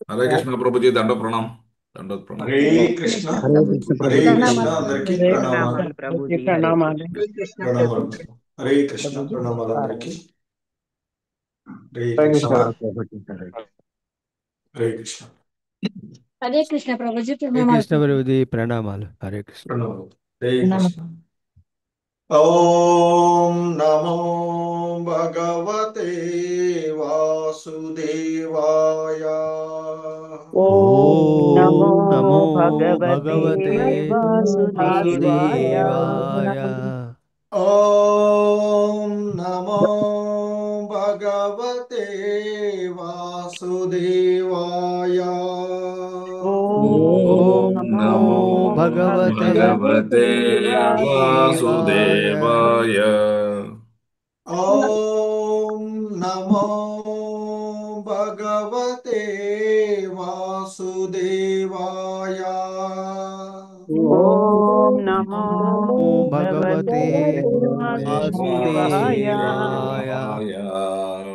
हरे कृष्ण प्रभु जी, दंडो प्रणाम। दंडोत प्रणाम। हरे हरे कृष्ण कृष्ण हरे प्रभु कृष्ण जी हरे प्रभु जी कृष्ण प्रणमामि अंदरिकी हरे प्रणामाలు कृष्ण प्रणमामि प्रभु प्रभु जी जी हरे प्रणमाలు कृष्ण हरे कृष्ण प्रभु ప్రణామాలు जी। హరే కృష్ణ प्रभु जी ప్రణామాలు नमस्कार అందరికీ హరే हरे కృష్ణ कृष्ण प्रभु जी हरे హరే కృష్ణ हरे कृष्ण प्रभु जी हरे प्रणमाल कृष्ण प्रभु। प्रभुजी प्रणामाल हरे कृष्ण। ప్రణామాలు హరే नमः। కృష్ణ ఓం నమో భగవతే వాసుదేవాయ नमो ओम नमो भगवते भगवते वासुदेवाय वासुदेवाय। ఓం నమో భగవతే వాసుదేవాయ ॐ ओम नमो नमो नमो भगवते भगवते भगवते वासुदेवाय। वासुदेवाय। ॐ नमो भगवते वासुदेवाय ॐ नमो ओम भगवते भगवते वासुदेवाय वासुदेवाय। वासुदेवाय।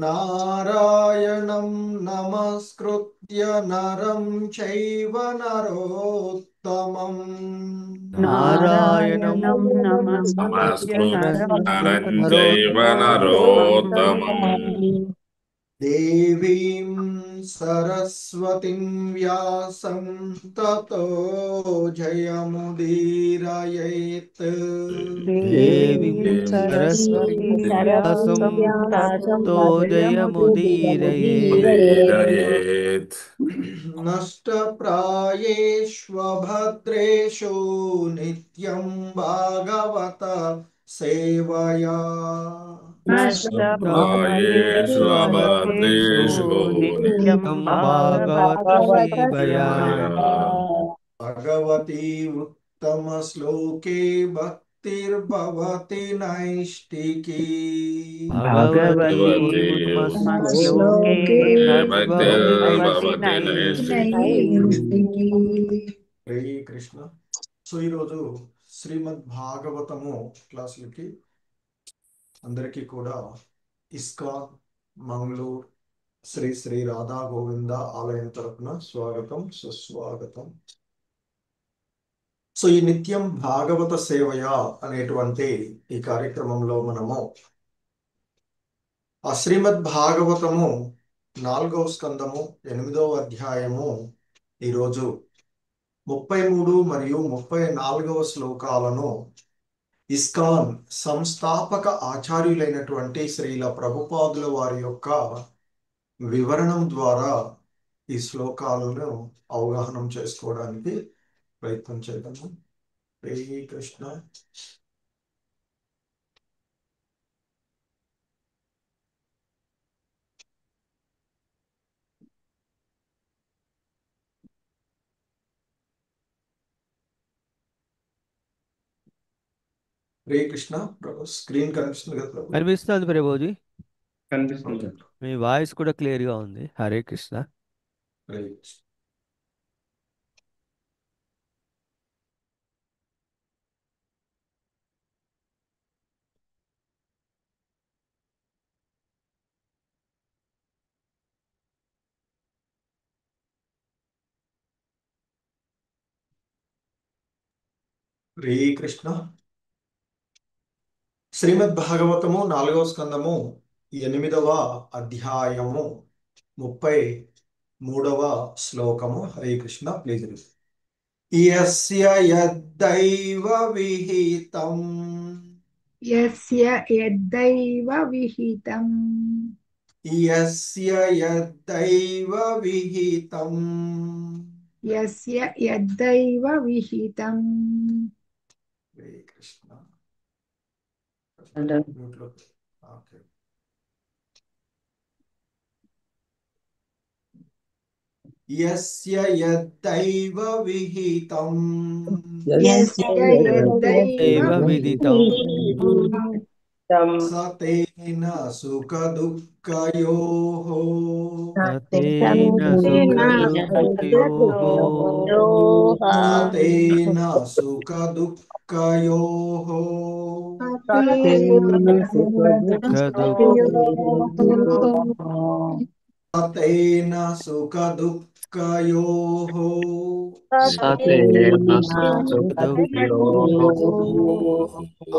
नारायणं नमस्कृत्य नरं चैव नरोत्तमम् नारायणं नारायणं नमस्कृत्य नमस्कृत्य नरं नरं चैव चैव नरोत्तमम् नरोत्तमम्। देवीं सरस्वतीं व्यासं ततो जयमुदीरयेत् देवीं देवीं सरस्वतीं सरस्वतीं व्यासं व्यासं ततो ततो जयमुदीरये। जयमुदीरयेत् मुदीरयेत्। नष्टप्रायेष्वभद्रेषु नित्यं भागवत सेवया नष्टप्रायेषु नष्टप्रायेषु नष्टप्रायेष्वभद्रेषु अभद्रेषु नित्यं नित्यं नित्यं भागवत सेवया। भागवतसेवया सेवया। भगवती उत्तमश्लोके भक्तिर्भवति नैष्टिकी भगवती भगवती भगवते उत्तमश्लोके उत्तमश्लोके भक्तिर्भवति भक्तिर्भवति नैष्ठिकी नैष्ठिकी। హరే కృష్ణ. సో ఈరోజు శ్రీమద్ భాగవతము క్లాసులకి అందరికీ కూడా ఇస్కాన్ మంగళూరు శ్రీ శ్రీ రాధా గోవింద ఆలయం తరపున స్వాగతం సుస్వాగతం. సో ఈ నిత్యం భాగవత సేవయ అనేటువంటి ఈ కార్యక్రమంలో మనము ఆ శ్రీమద్ భాగవతము 4వ స్కందము 8వ అధ్యాయము ఈరోజు 33 మరియు 34వ శ్లోకాలను ఇస్కాన్ సంస్థాపక ఆచార్యులైనటువంటి శ్రీల ప్రభుపాదుల వారి యొక్క వివరణం ద్వారా ఈ శ్లోకాలను అవగాహన చేసుకోవడానికి ప్రయత్నం చేద్దాము. హరే కృష్ణ. హరే కృష్ణ. ప్రభు స్క్రీన్ కనిపిస్తుంది కదా ప్రభు? కనిపిస్తుంది ప్రభుజీ. కనిపిస్తుంది ఓకే. మీ వాయిస్ కూడా క్లియర్గా ఉంది. హరే కృష్ణ. హరే కృష్ణ. హరే కృష్ణ. శ్రీమద్ భాగవతము 4వ స్కందము 8వ అధ్యాయము 33వ శ్లోకము. హరే కృష్ణ. Please read. యస్య యద్దైవ విహితం यस्य यद्दैव विहितम् యస్య యద్దైవ విహితం यस्य यद्दैव विहितम् హరే కృష్ణ. Hello. మ్యూట్లో. ఓకే. యస్య యద్దైవ విహితం यस्य यस्य यद्दैव एव विदितं विहितम् స తేన సుఖ దుఃఖయోః सतेन सुखदुःखयोः స తేన సుఖ దుఃఖయోః तेन सुखदुःखयोः सुखदुःखयोः తేన సుఖ దుఃఖయోః సతేన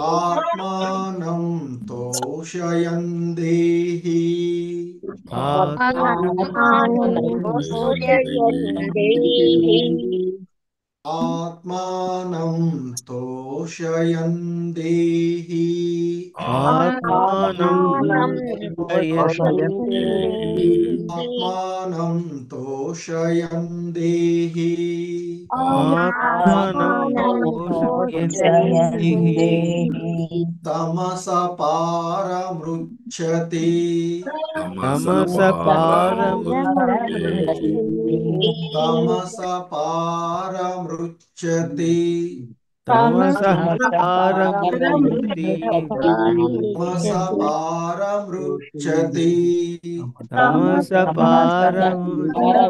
ఆత్మానం తోషయన్ దేహి ఆత్మానం తోషయన్ దేహి ఆత్మానం ఆత్మానం తోషయన్ దేహి తమస పారమృచ్యతి తమస పారమృచ్యతి తమస పారమృచ్యతి తమస పారమృచ్యతి తమస పారమృచ్యతి తమస పారమృచ్యతి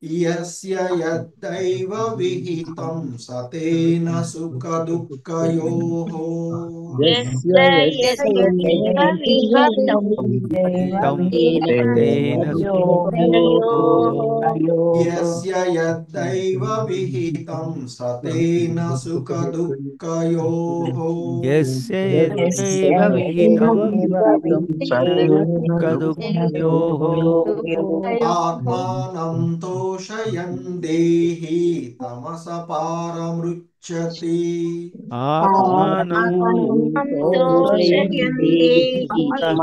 యస్య యద్దైవ విహితం సతేన సుఖ దుఃఖయోః యస్య యద్దైవ విహితం సతేన సుఖ దుఃఖయోః యస్య యద్యైవ విహితం సుఖ దుఃఖయోః ఆత్మానం తోషయన్ దేహి తమస పారమృచ్యతి ఆత్మానం ఆత్మానం తోషయన్ దేహి తమస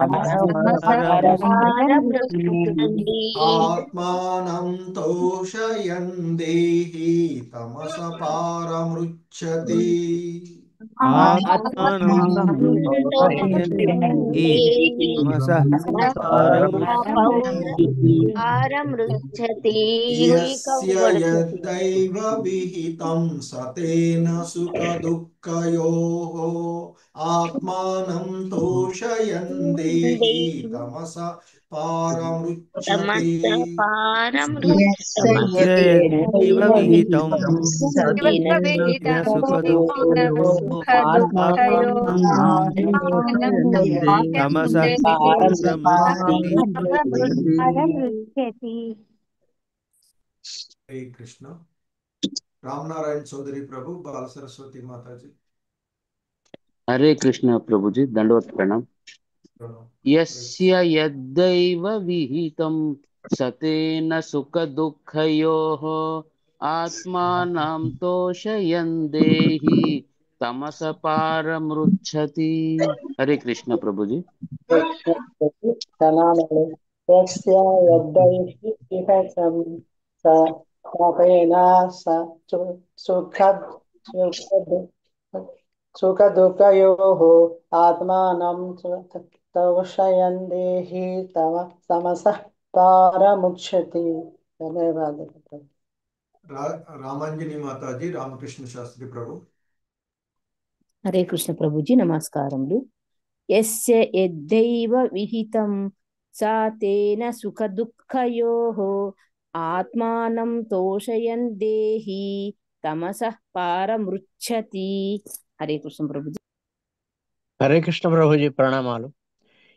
పారమృచ్యతి ఆత్మానం యస్య యద్దైవ విహితం సతేన సుఖ దుఃఖయోః ఆత్మానం తోషయన్ దేహి తమస పారమృచ్యతి యస్యైవ విహితం సుఖ తమస హరే కృష్ణ. రామనారాయణ చౌదరి ప్రభు, బాల సరస్వతి మాతాజీ. హరే కృష్ణ ప్రభుజీ, దండవత్ ప్రణామ్. ప్రణామ్. యస్య యద్దైవ విహితం సతేన సుఖ దుఃఖయోః ఆత్మానం తోషయన్ దేహి తమస పారమృచ్యతి. హరే కృష్ణ ప్రభుజీ. సుఖ దుఃఖయోః ఆత్మానం తోషయన్ దేహి తమస పారముచ్యతి. ధన్యవాదాలు. రామాంజని మాతాజీ, రామకృష్ణ శాస్త్రి ప్రభు. హరే కృష్ణ ప్రభుజీ, నమస్కారములు. యస్య యద్దైవ విహితం సా తేన సుఖ దుఃఖయోః ఆత్మానం తోషయన్ దేహి తమసః పారమృచ్యతి. హరే కృష్ణ ప్రభుజీ. హరే కృష్ణ ప్రభుజీ, ప్రణామాలు.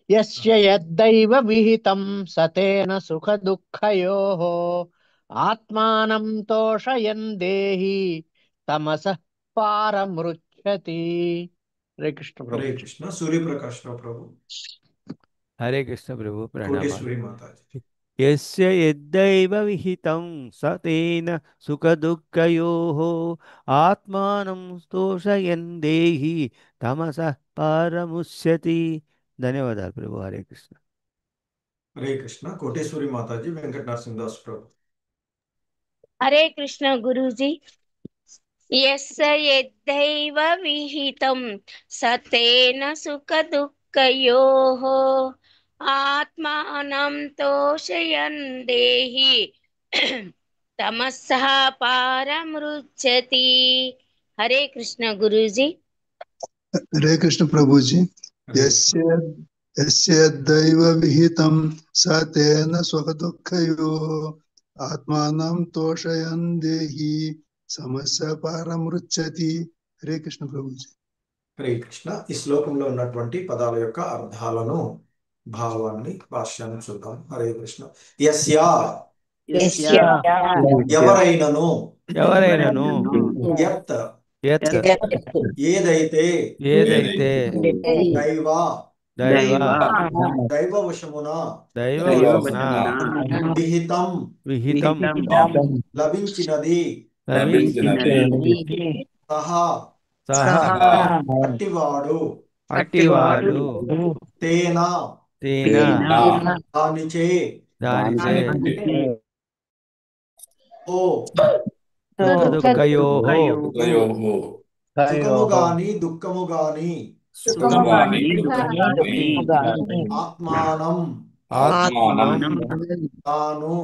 యస్య యద్దైవ విహితం సతేన సుఖ దుఃఖయోః ఆత్మానం తోషయన్ దేహి తమసః పారమృచ్యతి. హరే కృష్ణ హరే ప్రభు. కృష్ణ. సూర్యప్రకాష్ రావు ప్రభు. హరే కృష్ణ ప్రభు, ప్రణామాలు. కోటేశ్వరి మాతాజీ. యస్య యద్దైవ విహితం సతేన సుఖ దుఃఖయోః ఆత్మానం తోషయన్ దేహి తమసః పారముచ్యతి. ధన్యవాదాలు ప్రభు. హరే కృష్ణ. హరే కృష్ణ. కోటేశ్వరి మాతాజీ, వెంకట నరసింహదాస్ ప్రభు. హరే కృష్ణ గురూజీ. యస్య యద్దైవ విహితం సతేన సుఖ దుఃఖయోః ఆత్మానం తోషయన్ దేహి తమస్సః పారమృచ్యతి. హరే కృష్ణ గురూజీ. హరే కృష్ణ ప్రభుజీ. యస్య యద్దైవ విహితం సతేన సుఖ దుఃఖయోః ఆత్మానం తోషయన్ దేహి సమస్య పారమృచ్యతి. హరే కృష్ణ ప్రభుజీ. హరే కృష్ణ. ఈ శ్లోకంలో ఉన్నటువంటి పదాల యొక్క అర్థాలను భావాన్ని భాష్యాన్ని చూద్దాం. హరే కృష్ణ. యస్యా యస్య ఎవరైనను ఎవరైనను యత్ యత్ ఏదైతే ఏదైతే దైవ దైవ దైవవశమున దైవమున విహితం విహితం లభించినది లభించినది సహా సహా అట్టివాడు అట్టివాడు తేన తేన దానిచే దానిచే ఓ సుఖదుఃఖయోః సుఖము గాని దుఃఖము గాని ఆత్మానం ఆత్మానం తాను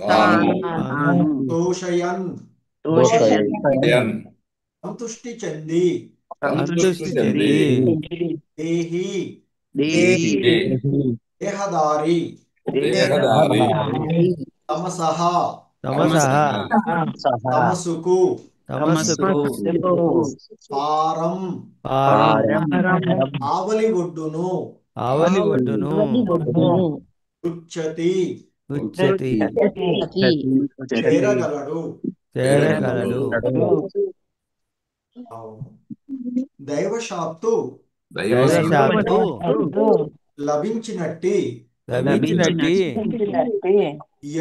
తాను తోషయన్ సంతుష్టి చెంది సంతృష్టి చెంది దేహి దేహదారి తమసః తమసః తమసుకు తమస్సుకు పారం పారం ఆవలిగొడ్డును ఆవలిగొడ్డును ఉచ్యతి ఉచ్యతి చేరగలడు. చేరగలడు. దైవశాత్తు దైవశాత్తు లభించినట్టి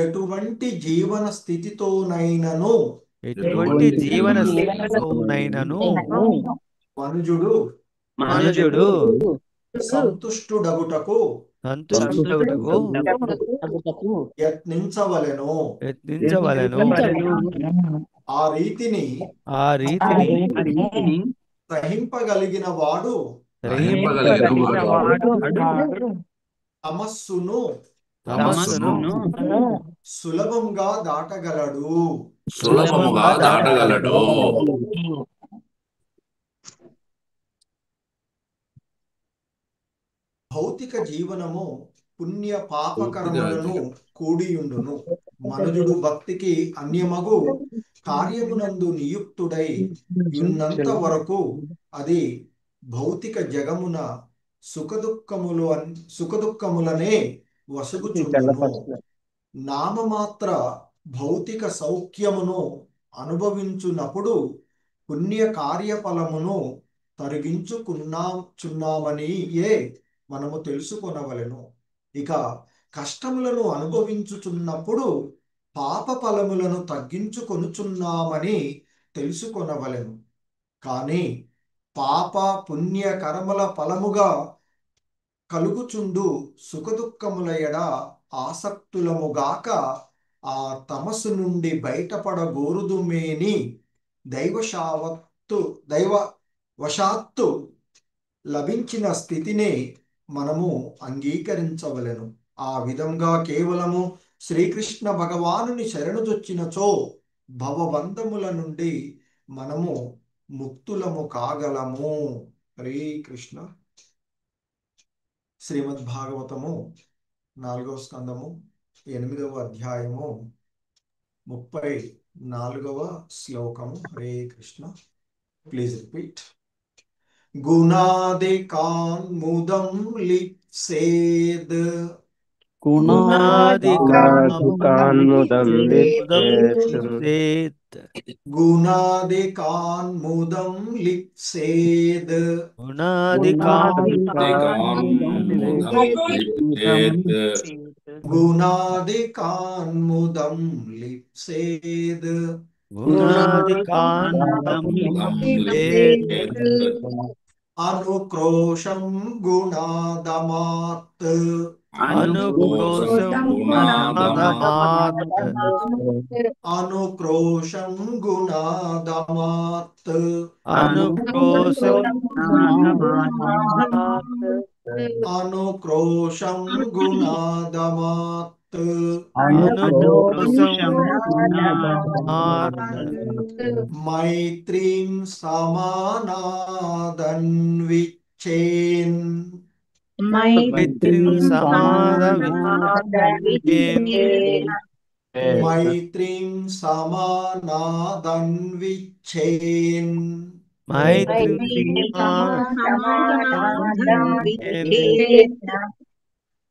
ఎటువంటి జీవన స్థితితోనైనను ఎటువంటి జీవన స్థితితోనైనను మనుజుడు సంతుష్టుడగుటకు యత్నించవలెను. ఆ రీతిని సహింపగలిగిన వాడు తమస్సును సులభంగా దాటగలడు. భౌతిక జీవనము పుణ్య పాపకర్మలను కూడియుండును. మనుజుడు భక్తికి అన్యమగు కార్యమునందు నియుక్తుడై ఉన్నంత వరకు అది భౌతిక జగమున సుఖదుఃఖములనే వసుగుచుండును. నామమాత్ర భౌతిక సౌఖ్యమును అనుభవించునప్పుడు పుణ్య కార్యఫలమును తరిగించుకున్నామనియే మనము తెలుసుకొనవలెను. ఇక కష్టములను అనుభవించుచున్నప్పుడు పాప ఫలములను తగ్గించుకొనుచున్నామని తెలుసుకొనవలెను. కానీ పాప పుణ్య కర్మల ఫలముగా కలుగుచుండు సుఖదుఃఖముల ఎడ ఆసక్తులముగాక ఆ తమస్సు నుండి బయటపడగోరుదుమేని దైవవశాత్తు లభించిన స్థితిని మనము అంగీకరించవలెను. ఆ విధంగా కేవలము శ్రీకృష్ణ భగవానుని శరణుజొచ్చినచో భవబంధముల నుండి మనము ముక్తులము కాగలము. హరే కృష్ణ. శ్రీమద్ భాగవతము 4వ స్కందము 8వ అధ్యాయము 34వ శ్లోకము. హరే కృష్ణ. Please repeat. గుణాదికాన్ముదం లిప్సేద్ గుణాదికాన్ముదం లిప్సేత్ గుణాదికాన్ముదం లిప్సేద్ గుణాదికాన్ముదం లిప్సేద్ అనుక్రోశం గుణాదమాత్ అనుక్రోశం గుణాదమాత్ అనుక్రోశం గుణాదమాత్ మైత్రీం సమానాదన్విచ్చేన్ మైత్రీం సమానాదన్విచ్చేన్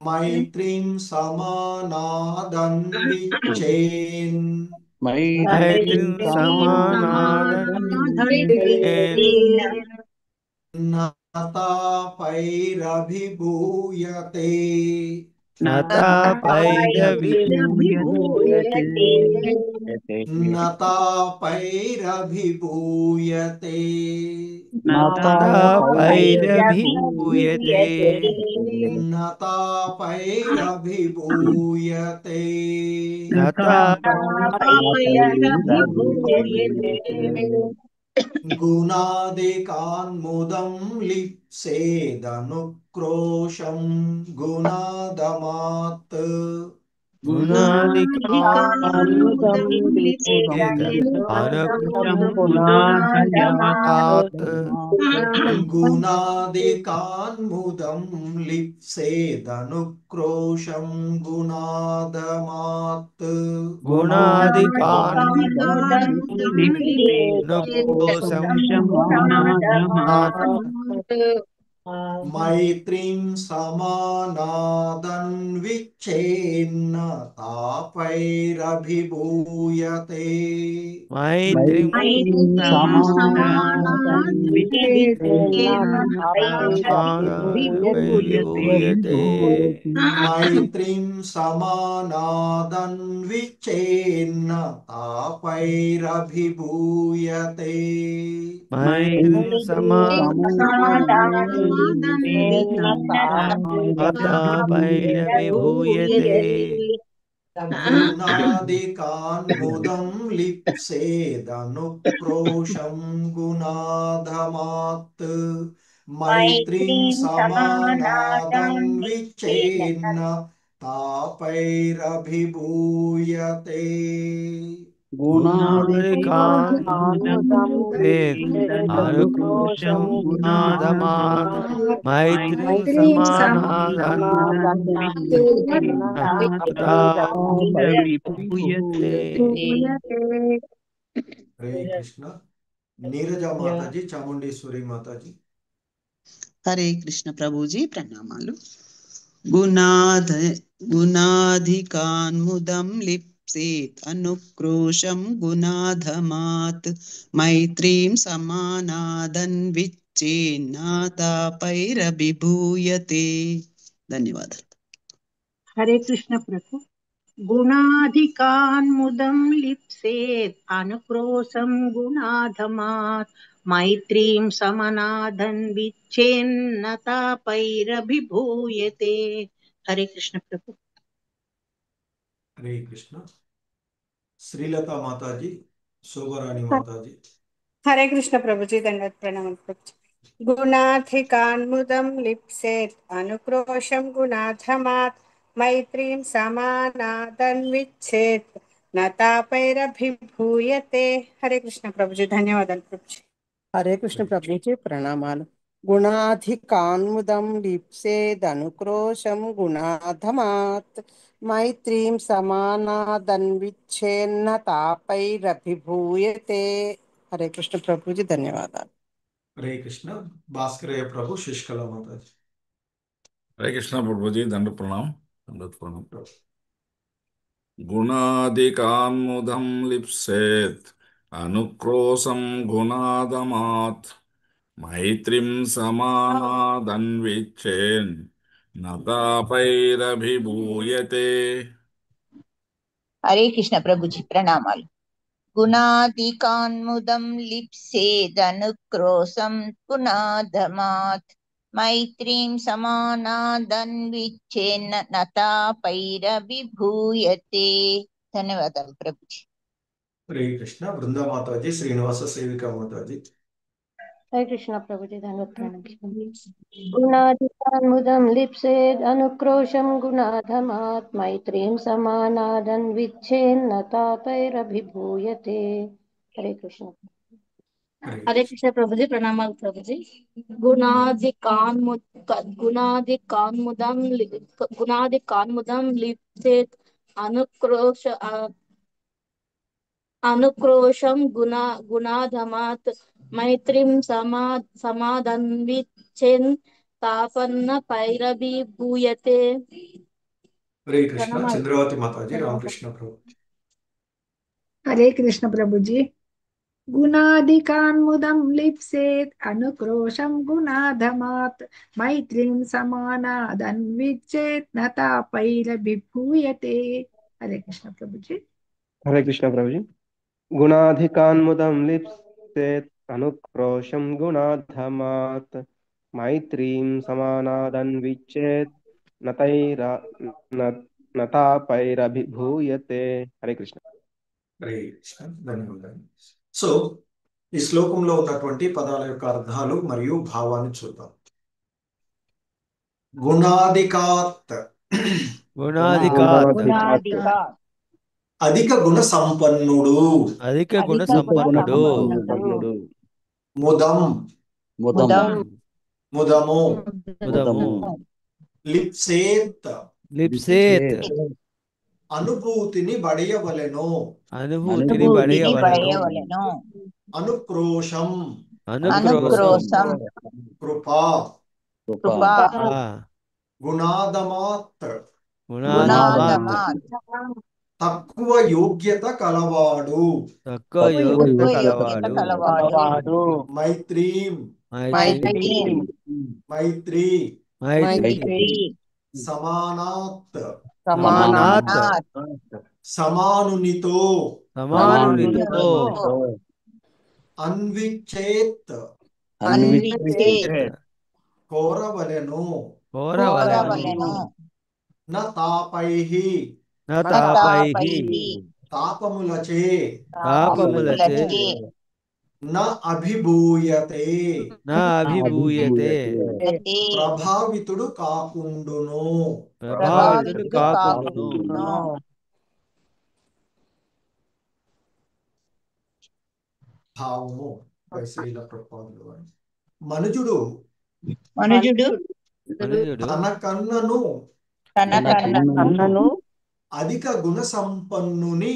मैत्रीं समानादन्विच्छेन् मैत्रीं समानादन्विच्छेन् नतापैरभिभूयते नतापैरविभूयते नतापैरभिभूयते नतापैरभिभूयते नतापैरभिभूयते गुणादिकान्मुदं लिप्सेदनुक्रोशं गुणादमात् गुणादिकान्मुदं लिप्सेद अनुक्रोशात् गुणादिकान्मुदं लिप्सेदनुक्रोशं गुणादमात् मैत्रीं समानादन्विच्छेन्न तापैरभिभूयते मैत्रीं समानादन्विच्छेद मैत्रीं समानादन्विच्छेन्न तापैरभिभूयते मैत्रीं समानादन्विभूयते गुणादिकान्मुदं लिप्सेदनुक्रोशं गुणाधमात् मैत्रीं समानादन्विच्छेन्न तापैरभिभूयते अनुक्रोशं गुणाधमात् मैत्रीं समानादन्विभूयते। हरे कृष्ण। नीरजा माता जी, चामुंडेश्वरी माता जी। हरे कृष्ण प्रभु जी, प्रणामालु। गुणाधिकान्मुदं लिप्सेत् अनुक्रोशं गुणाधमात् मैत्रीं समानादन्विच्छेन्नातापैरभिभूयते। धन्यवाद। हरे कृष्ण प्रभु। गुणाधिकान्मुदं लिप्सेत् अनुक्रोशं गुणाधमात् मैत्रीं समनादन्विच्छेन्नतापैरभिभूयते। हरे कृष्ण प्रभु। हरे कृष्ण। श्रीलता माता जी, शोभारानी माता जी। हरे कृष्ण प्रभु जी, दंडवत प्रणाम प्रभु जी। गुणाधिकान्मुदं लिप्सेत् अनुक्रोशं गुणाधमात् मैत्रीं समानादन्विच्छेत् नतापैरभिभूयते। हरे कृष्ण प्रभु जी, धन्यवाद प्रभु जी। हरे कृष्ण प्रभु जी, प्रणामाలు. गुणाधिकान्मुदं लिप्सेदनुक्रोशं गुणाधमात् मैत्रीं समानादन्विच्छेन्न तापैरभिभूयते. हरे कृष्ण प्रभु जी, धन्यवादाలు. हरे कृष्ण। भास्करయ్య प्रभु, शिष्कला माता जी। हरे कृष्ण प्रभु जी, दंड प्रणाम। गुणादिकान्मुदं लिप्सेत् अनुक्रोशं गुणादमात् मैत्रीं समानादन्विच्छेन् नतापैरभिभूयते। हरे कृष्ण प्रभु जी, प्रणामालु. गुणादिकान्मुदं लिप्सेदनुक्रोशं गुणाधमात् मैत्रीं समानादन्विच्छेन्न नतापैरभिभूयते। धन्यवादाలు प्रभु जी। हरे कृष्ण। वृंदा माता जी, श्रीनिवास सेविका माता जी। हरे कृष्ण प्रभु जी, धन्यवाद प्रणाम। गुणाधिकान्मुदं लिप्सेत् अनुक्रोशं गुणाधमात् मैत्रीं समानादन्विच्छेन्न तापैरभिभूयते। हरे कृष्ण। हरे कृष्ण प्रभु जी, प्रणाम प्रभु जी। गुणादिकान्मुदं लिप्सेत् अनुक्रोशं गुणाधमात् मैत्रीं समादन्विच्छेन् తాపన్న పైరభిభూయతే. హరే కృష్ణ. ప్రణామాలు. చంద్రవతి మాతాజీ. రామకృష్ణ ప్రభు. हरे कृष्ण प्रभु जी। गुणाधिकान्मुदं लिप्सेत् अनुक्रोशं गुणाधमात् मैत्रीं समानादन्विच्चेत् न तापैरभिभूयते। हरे कृष्ण प्रभु जी। हरे कृष्ण प्रभु जी। गुणाधिकान्मुदं लिप्सेत् अनुक्रोशं गुणाधमात् मैत्रीं समानादन्विच्चेत् न तापैरभिभूयते। हरे कृष्ण। హరే కృష్ణ. ధన్యవాదాలు. సో ఈ శ్లోకంలో ఉన్నటువంటి పదాల యొక్క అర్థాలు మరియు భావాన్ని చూద్దాం. గుణాధికాత్ అధిక గుణ సంపన్నుడు. ముదం ముదము. లిప్సేత్ అనుభూతిని బడయవలెను. అనుక్రోశం కృపా. గుణాదమాత్ తక్కువ యోగ్యత కలవాడు. మైత్రీం మైత్రీ. సమానాత్ సమానునితో. అన్విచ్చేత్ కోరవలెను. న తాపైహి తాపములచే. న అభిభూయతే ప్రభావితుడు కాకుండును. భావము శ్రీల ప్రభుపాదుల వారు. మనుజుడు తన కన్నను అధిక గుణ సంపన్నుని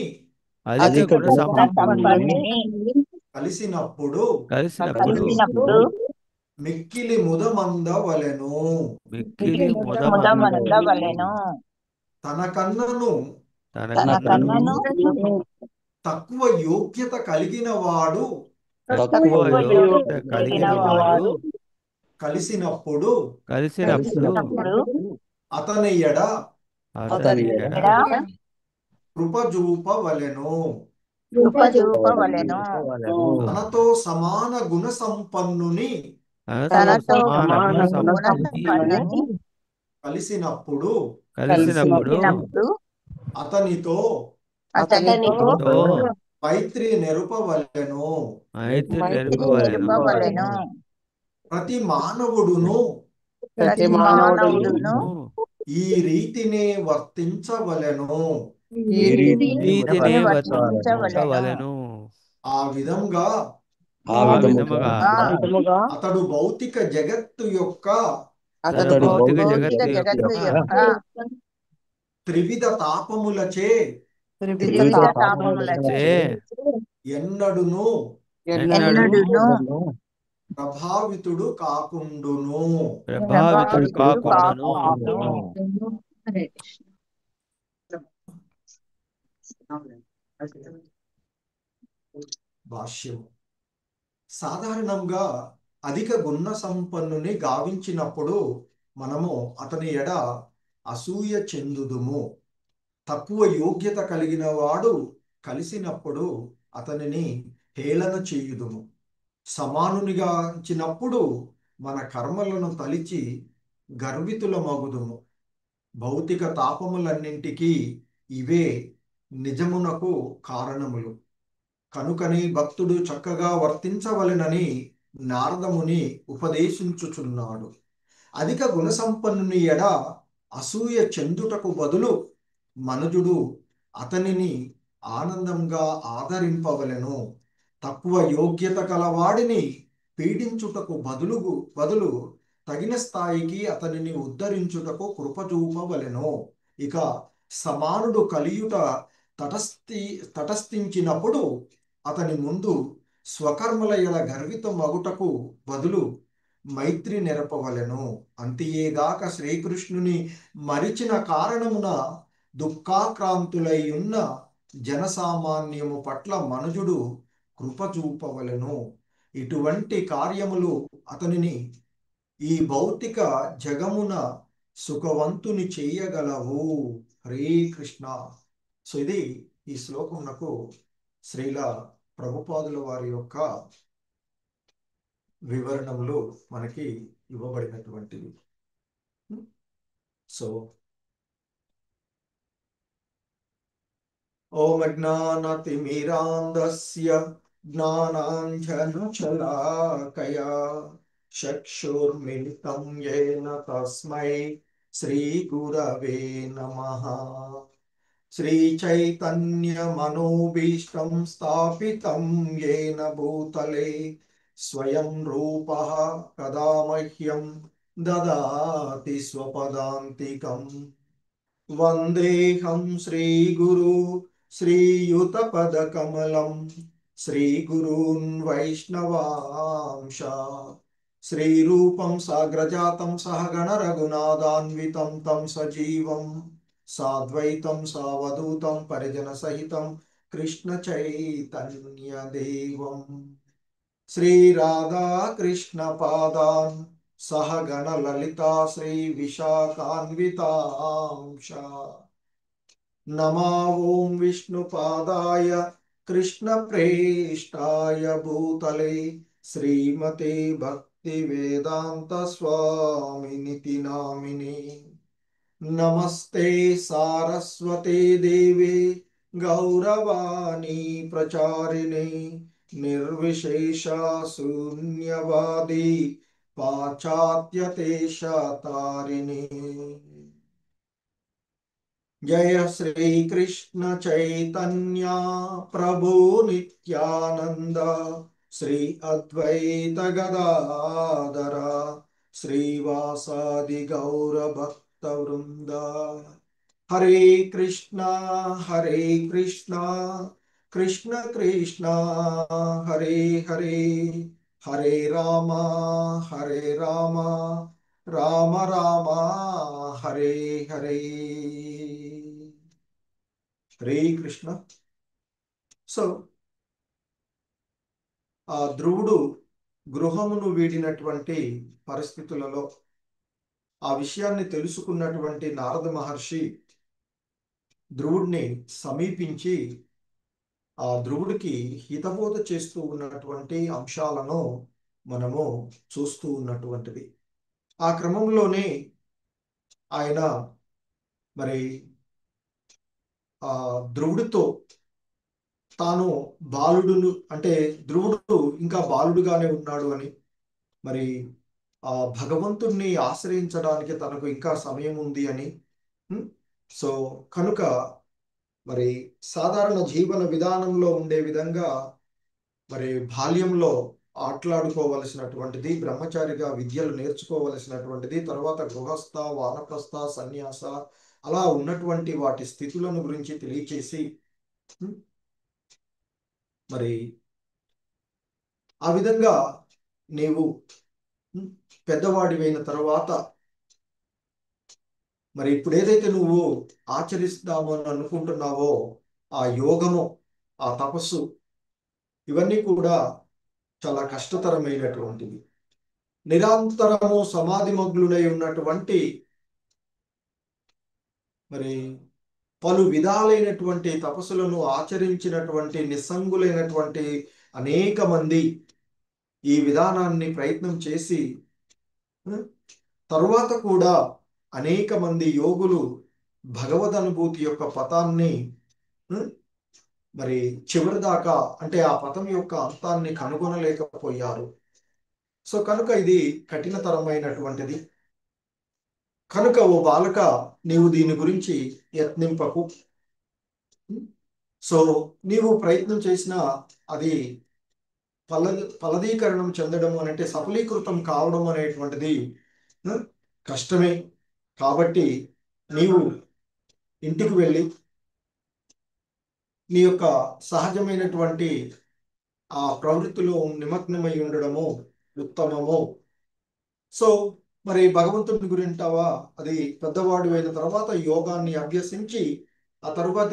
కలిసినప్పుడు మిక్కిలి ముదమందవలెను. తన కన్నను తక్కువ యోగ్యత కలిగిన వాడు కలిసినప్పుడు అతని ఎడ కృపజూపవలెను. తనతో సమాన గుణ సంపన్నుని కలిసినప్పుడు అతనితో మైత్రి నెరుపవలెను. ప్రతి మానవుడును ఈ రీతినే వర్తించవలెను. ఆ విధంగా అతడు భౌతిక జగత్తు యొక్క త్రివిధ తాపములచే ఎన్నడును ప్రభావితుడు కాకుండును. భాష్యం. సాధారణంగా అధిక గుణ సంపన్నుని గావించినప్పుడు మనము అతని ఎడ అసూయ చెందుదుము. తక్కువ యోగ్యత కలిగిన వాడు కలిసినప్పుడు అతనిని హేళన చేయుదుము. సమానునిగా ఇచ్చినప్పుడు మన కర్మలను తలిచి గర్వితుల మగుదుము. భౌతిక తాపములన్నింటికీ ఇవే నిజమునకు కారణములు. కనుకని భక్తుడు చక్కగా వర్తించవలెనని నారదముని ఉపదేశించుచున్నాడు. అధిక గుణసంపన్నుని ఎడ అసూయ చెందుటకు బదులు మనుజుడు అతనిని ఆనందంగా ఆదరింపవలెను. తక్కువ యోగ్యత కలవాడిని పీడించుటకు బదులు తగిన స్థాయికి అతనిని ఉద్ధరించుటకు కృపచూపవలెను. ఇక సమానుడు కలియుట తటస్థించినప్పుడు అతని ముందు స్వకర్మల ఎడ గర్విత మగుటకు బదులు మైత్రి నెరపవలెను. అంతియేగాక శ్రీకృష్ణుని మరిచిన కారణమున దుఃఖాక్రాంతులై ఉన్న జనసామాన్యము పట్ల మనుజుడు కృప చూపవలెను. ఇటువంటి కార్యములు అతనిని ఈ భౌతిక జగమున సుఖవంతుని చేయగలవు. హరే కృష్ణ. సో ఇది ఈ శ్లోకమునకు శ్రీల ప్రభుపాదుల వారి యొక్క వివరణములు మనకి ఇవ్వబడినటువంటివి. సో ఓం అజ్ఞానతిమిరాంధస్య జ్ఞానాంజనశలాకయా చక్షుర్మిలితం యేన తస్మై శ్రీగురవే నమః. శ్రీచైతన్యమనోభీష్టం స్థాపితం యేన భూతలే స్వయం రూపః కదా మహ్యం దదాతి స్వపదాంతికం. వందేహం శ్రీగురు శ్రీయుతపదకమలం శ్రీగురూన్ వైష్ణవాంశ. శ్రీరూపం సాగ్రజాతం సహగణ రఘునాథాన్వితం తం సజీవం సాద్వైతం సావధూతం పరిజన సహితం కృష్ణ చైతన్య దేవం. శ్రీ రాధా కృష్ణ పాదాన్ సహగణ లలితా శ్రీ విశాఖాన్వితాంశ. నమా ఓం విష్ణుపాదాయ కృష్ణ ప్రేష్టాయ భూతలే శ్రీమతే భక్తి వేదాంత స్వామినితి నామినే. నమస్తే సారస్వతే దేవే గౌరవాణి ప్రచారిణే నిర్విశేష శూన్యవాది పాశ్చాత్యదేశతారిణి. జయ శ్రీ కృష్ణ చైతన్య ప్రభు నిత్యానంద శ్రీ అద్వైత గదాధర శ్రీవాసాది గౌర భక్త వృంద. హరే కృష్ణ కృష్ణ కృష్ణ హరే హరే హరే రామ రామ రామ హరే హరే. హరే కృష్ణ. సో ఆ ధ్రువుడు గృహమును వీడినటువంటి పరిస్థితులలో ఆ విషయాన్ని తెలుసుకున్నటువంటి నారద మహర్షి ధ్రువుడిని సమీపించి ఆ ధ్రువుడికి హితబోధ చేస్తూ ఉన్నటువంటి అంశాలను మనము చూస్తూ ఉన్నటువంటిది. ఆ క్రమంలోనే ఆయన మరి ఆ ధ్రువుడితో తాను బాలుడును అంటే ధ్రువుడు ఇంకా బాలుడుగానే ఉన్నాడు అని, మరి ఆ భగవంతుణ్ణి ఆశ్రయించడానికి తనకు ఇంకా సమయం ఉంది అని, సో కనుక మరి సాధారణ జీవన విధానంలో ఉండే విధంగా మరి బాల్యంలో ఆటలాడుకోవలసినటువంటిది, బ్రహ్మచారిగా విద్యలు నేర్చుకోవలసినటువంటిది, తర్వాత గృహస్థ వానప్రస్థ సన్యాస అలా ఉన్నటువంటి వాటి స్థితులను గురించి తెలియచేసి మరి ఆ విధంగా నీవు పెద్దవాడివైన తర్వాత మరి ఇప్పుడు ఏదైతే నువ్వు ఆచరిస్తామో అని అనుకుంటున్నావో ఆ యోగము, ఆ తపస్సు, ఇవన్నీ కూడా చాలా కష్టతరమైనటువంటివి. నిరంతరము సమాధిమగ్నులై ఉన్నటువంటి మరి పలు విధాలైనటువంటి తపస్సులను ఆచరించినటువంటి నిస్సంగులైనటువంటి అనేక మంది ఈ విధానాన్ని ప్రయత్నం చేసి తరువాత కూడా అనేక మంది యోగులు భగవద్ అనుభూతి యొక్క పథాన్ని మరి చివరి దాకా అంటే ఆ పథం యొక్క అంతాన్ని కనుగొనలేకపోయారు. సో కనుక ఇది కఠినతరమైనటువంటిది. కనుక ఓ బాలక, నీవు దీని గురించి యత్నింపకు. సో నీవు ప్రయత్నం చేసినా అది ఫలదీకరణం చెందడం అంటే సఫలీకృతం కావడం అనేటువంటిది కష్టమే. కాబట్టి నీవు ఇంటికి వెళ్ళి నీ యొక్క సహజమైనటువంటి ఆ ప్రవృత్తిలో నిమగ్నమై ఉండడము ఉత్తమము సో మరి భగవంతుని గురింటావా, అది పెద్దవాడు అయిన తర్వాత యోగాన్ని అభ్యసించి ఆ తరువాత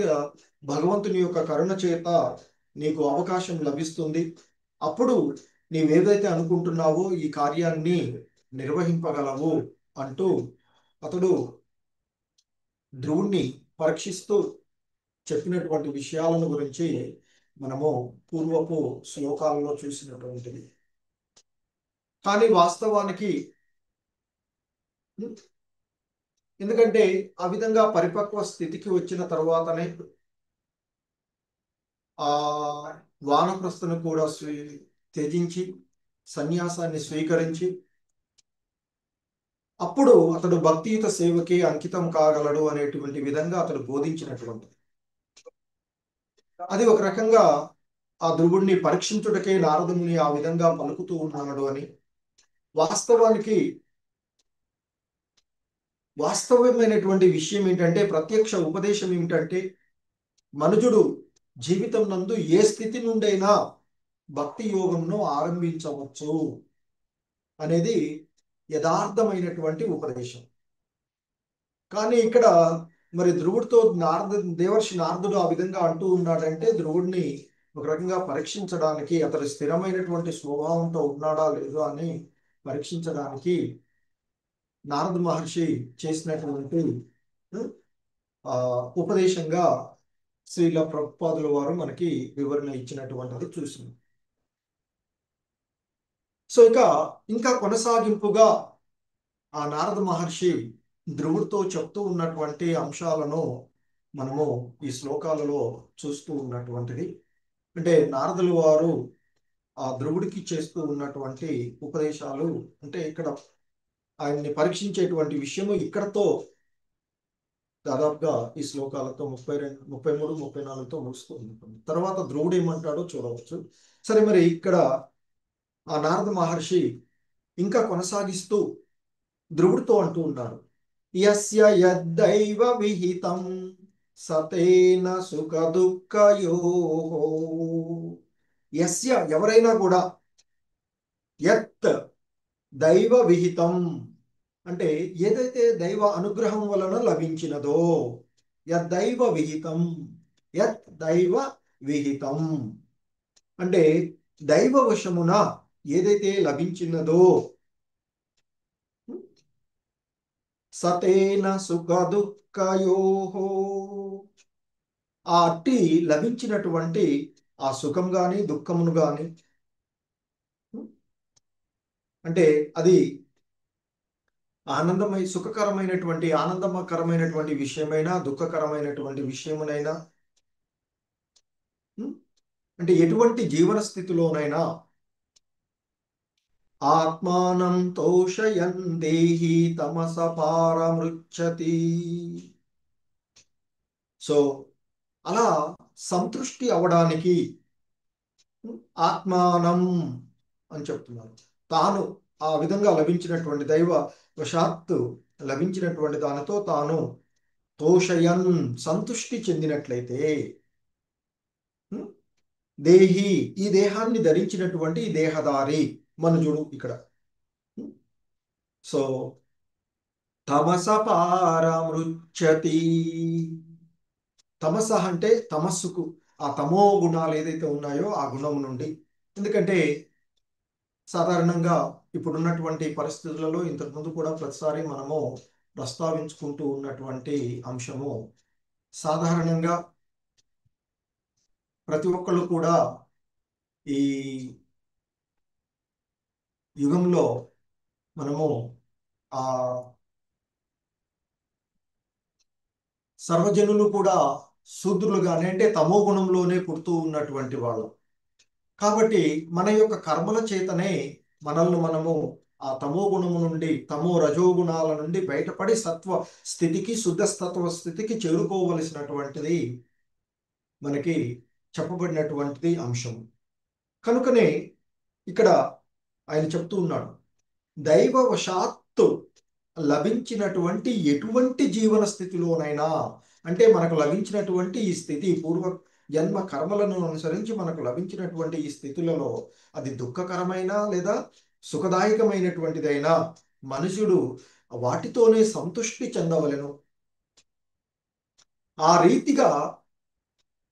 భగవంతుని యొక్క కరుణ చేత నీకు అవకాశం లభిస్తుంది. అప్పుడు నీవేదైతే అనుకుంటున్నావో ఈ కార్యాన్ని నిర్వహింపగలవు అంటూ అతడు ధ్రువుణ్ణి పరీక్షిస్తూ చెప్పినటువంటి విషయాలను గురించి మనము పూర్వపు శ్లోకాలలో చూసినటువంటిది. కానీ వాస్తవానికి ఎందుకంటే ఆ విధంగా పరిపక్వ స్థితికి వచ్చిన తర్వాతనే ఆ వానప్రస్థను కూడా త్యజించి సన్యాసాన్ని స్వీకరించి అప్పుడు అతడు భక్తియుత సేవకి అంకితం కాగలడు అనేటువంటి విధంగా అతడు బోధించినటువంటిది. అది ఒక రకంగా ఆ ధ్రువుడిని పరీక్షించుటకే నారదుని ఆ విధంగా పలుకుతూ ఉన్నాడు అని. వాస్తవమైనటువంటి విషయం ఏంటంటే, ప్రత్యక్ష ఉపదేశం ఏమిటంటే, మనుజుడు జీవితం నందు ఏ స్థితి నుండైనా భక్తి యోగంను ఆరంభించవచ్చు అనేది యథార్థమైనటువంటి ఉపదేశం. కానీ ఇక్కడ మరి ధ్రువుడితో దేవర్షి నారదుడు ఆ విధంగా అంటూ ఉన్నాడంటే, ధ్రువుడిని ఒక రకంగా పరీక్షించడానికి, అతడు స్థిరమైనటువంటి స్వభావంతో ఉన్నాడా లేదో అని పరీక్షించడానికి నారద మహర్షి చేసినటువంటి ఉపదేశంగా శ్రీల ప్రభుపాదుల వారు మనకి వివరణ ఇచ్చినటువంటిది చూసింది. సో ఇంకా కొనసాగింపుగా ఆ నారద మహర్షి ధ్రువుడితో చెప్తూ ఉన్నటువంటి అంశాలను మనము ఈ శ్లోకాలలో చూస్తూ ఉన్నటువంటిది. అంటే నారదుల వారు ఆ ధ్రువుడికి చేస్తూ ఉన్నటువంటి ఉపదేశాలు, అంటే ఇక్కడ ఆయన్ని పరీక్షించేటువంటి విషయము ఇక్కడతో దాదాపుగా ఈ శ్లోకాలతో 32, 33, 34తో ముగుస్తూ ఉంటుంది. తర్వాత ధ్రువుడు ఏమంటాడో చూడవచ్చు. సరే, మరి ఇక్కడ ఆ నారద మహర్షి ఇంకా కొనసాగిస్తూ ధ్రువుడితో అంటూ ఉన్నాడు, యస్య యద్దైవ విహితం సతేన సుఖ దుఃఖయోః. యస్య ఎవరైనా కూడా, యత్ దైవ విహితం అంటే ఏదైతే దైవ అనుగ్రహం వలన లభించినదో, యద్దైవ విహితం, యత్ దైవ విహితం అంటే దైవవశమున ఏదైతే లభించినదో, సతేన సుఖ దుఃఖయోః ఆ అట్టి లభించినటువంటి ఆ సుఖం గాని దుఃఖమును గాని, అంటే అది సుఖకరమైనటువంటి ఆనందకరమైనటువంటి విషయమైనా దుఃఖకరమైనటువంటి విషయమునైనా, అంటే ఎటువంటి జీవన స్థితిలోనైనా ఆత్మానం తోషయన్ దేహి తమస పారమృచ్చతి. సో అలా సంతృష్టి అవడానికి ఆత్మానం అని చెప్తున్నారు. తాను ఆ విధంగా లభించినటువంటి దైవ వశాత్తు లభించినటువంటి దానితో తాను తోషయన్ సంతృష్టి చెందినట్లయితే, దేహి ఈ దేహాన్ని ధరించినటువంటి ఈ దేహదారి మనుజుడు ఇక్కడ. సో తమస పారమృచ్చతి. తమస అంటే తమస్సుకు, ఆ తమో గుణాలు ఏదైతే ఉన్నాయో ఆ గుణం నుండి. ఎందుకంటే సాధారణంగా ఇప్పుడున్నటువంటి పరిస్థితులలో, ఇంతకుముందు కూడా ప్రతిసారి మనము ప్రస్తావించుకుంటూ ఉన్నటువంటి అంశము, సాధారణంగా ప్రతి ఒక్కళ్ళు కూడా ఈ యుగంలో మనము ఆ సర్వజనులు కూడా శూద్రులుగానే, అంటే తమో గుణంలోనే పుడుతూ ఉన్నటువంటి వాళ్ళు. కాబట్టి మన యొక్క కర్మల చేతనే మనల్ని మనము ఆ తమో గుణము నుండి, తమో రజోగుణాల నుండి బయటపడి సత్వ స్థితికి, శుద్ధ సత్వ స్థితికి చేరుకోవలసినటువంటిది మనకి చెప్పబడినటువంటిది అంశం. కనుకనే ఇక్కడ ఆయన చెప్తూ ఉన్నాడు, దైవవశాత్తు లభించినటువంటి ఎటువంటి జీవన స్థితిలోనైనా, అంటే మనకు లభించినటువంటి ఈ స్థితి, పూర్వ జన్మ కర్మలను అనుసరించి మనకు లభించినటువంటి ఈ స్థితులలో అది దుఃఖకరమైన లేదా సుఖదాయకమైనటువంటిదైనా, మనుషుడు వాటితోనే సంతృష్టి చెందవలెను. ఆ రీతిగా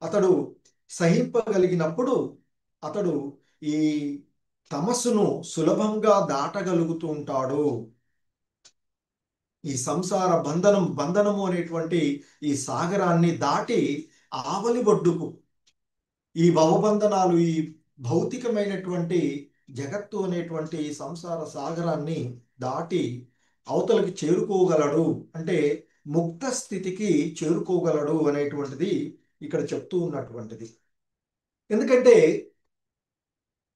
అతడు సహింపగలిగినప్పుడు అతడు ఈ తమస్సును సులభంగా దాటగలుగుతూ ఉంటాడు. ఈ సంసార బంధనము అనేటువంటి ఈ సాగరాన్ని దాటి ఆవలి ఒడ్డుకు, ఈ భవబంధనాలు, ఈ భౌతికమైనటువంటి జగత్తు అనేటువంటి సంసార సాగరాన్ని దాటి అవతలకి చేరుకోగలడు, అంటే ముక్త స్థితికి చేరుకోగలడు అనేటువంటిది ఇక్కడ చెప్తూ ఉన్నటువంటిది. ఎందుకంటే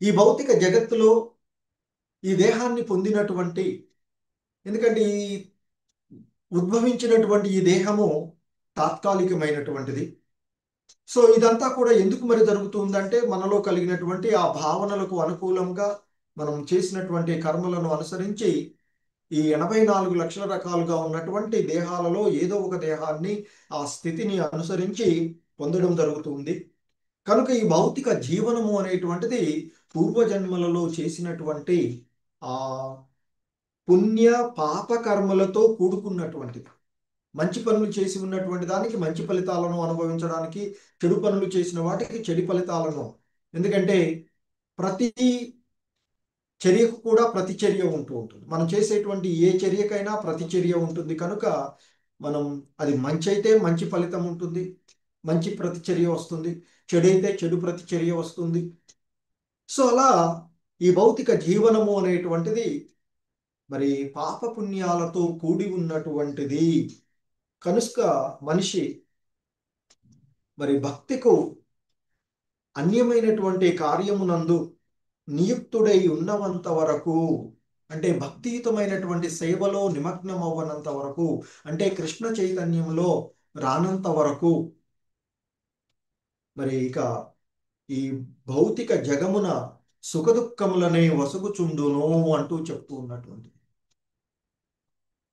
ఈ భౌతిక జగత్తులో ఈ దేహాన్ని పొందినటువంటి, ఎందుకంటే ఈ ఉద్భవించినటువంటి ఈ దేహము తాత్కాలికమైనటువంటిది. సో ఇదంతా కూడా ఎందుకు మరి జరుగుతుందంటే మనలో కలిగినటువంటి ఆ భావనలకు అనుకూలంగా మనం చేసినటువంటి కర్మలను అనుసరించి ఈ 84 లక్షల రకాలుగా ఉన్నటువంటి దేహాలలో ఏదో ఒక దేహాన్ని, ఆ స్థితిని అనుసరించి పొందడం జరుగుతుంది. కనుక ఈ భౌతిక జీవనము అనేటువంటిది పూర్వజన్మలలో చేసినటువంటి ఆ పుణ్య పాప కర్మలతో కూడుకున్నటువంటిది. మంచి పనులు చేసి ఉన్నటువంటి దానికి మంచి ఫలితాలను అనుభవించడానికి, చెడు పనులు చేసిన వాటికి చెడు ఫలితాలను, ఎందుకంటే ప్రతి చర్యకు కూడా ప్రతిచర్య ఉంటూ ఉంటుంది. మనం చేసేటువంటి ఏ చర్యకైనా ప్రతిచర్య ఉంటుంది. కనుక మనం అది మంచి అయితే మంచి ఫలితం ఉంటుంది, మంచి ప్రతిచర్య వస్తుంది, చెడైతే చెడు ప్రతిచర్య వస్తుంది. సో అలా ఈ భౌతిక జీవనము అనేటువంటిది మరి పాప పుణ్యాలతో కూడి ఉన్నటువంటిది. కనుక మనిషి మరి భక్తికు అన్యమైనటువంటి కార్యమునందు నియుక్తుడై ఉన్నంత వరకు, అంటే భక్తియుతమైనటువంటి సేవలో నిమగ్నం అవ్వనంత వరకు, అంటే కృష్ణ చైతన్యంలో రానంత వరకు మరి ఇక ఈ భౌతిక జగమున సుఖదుఖములనే వసుగుచుండును అంటూ చెప్తూ ఉన్నటువంటి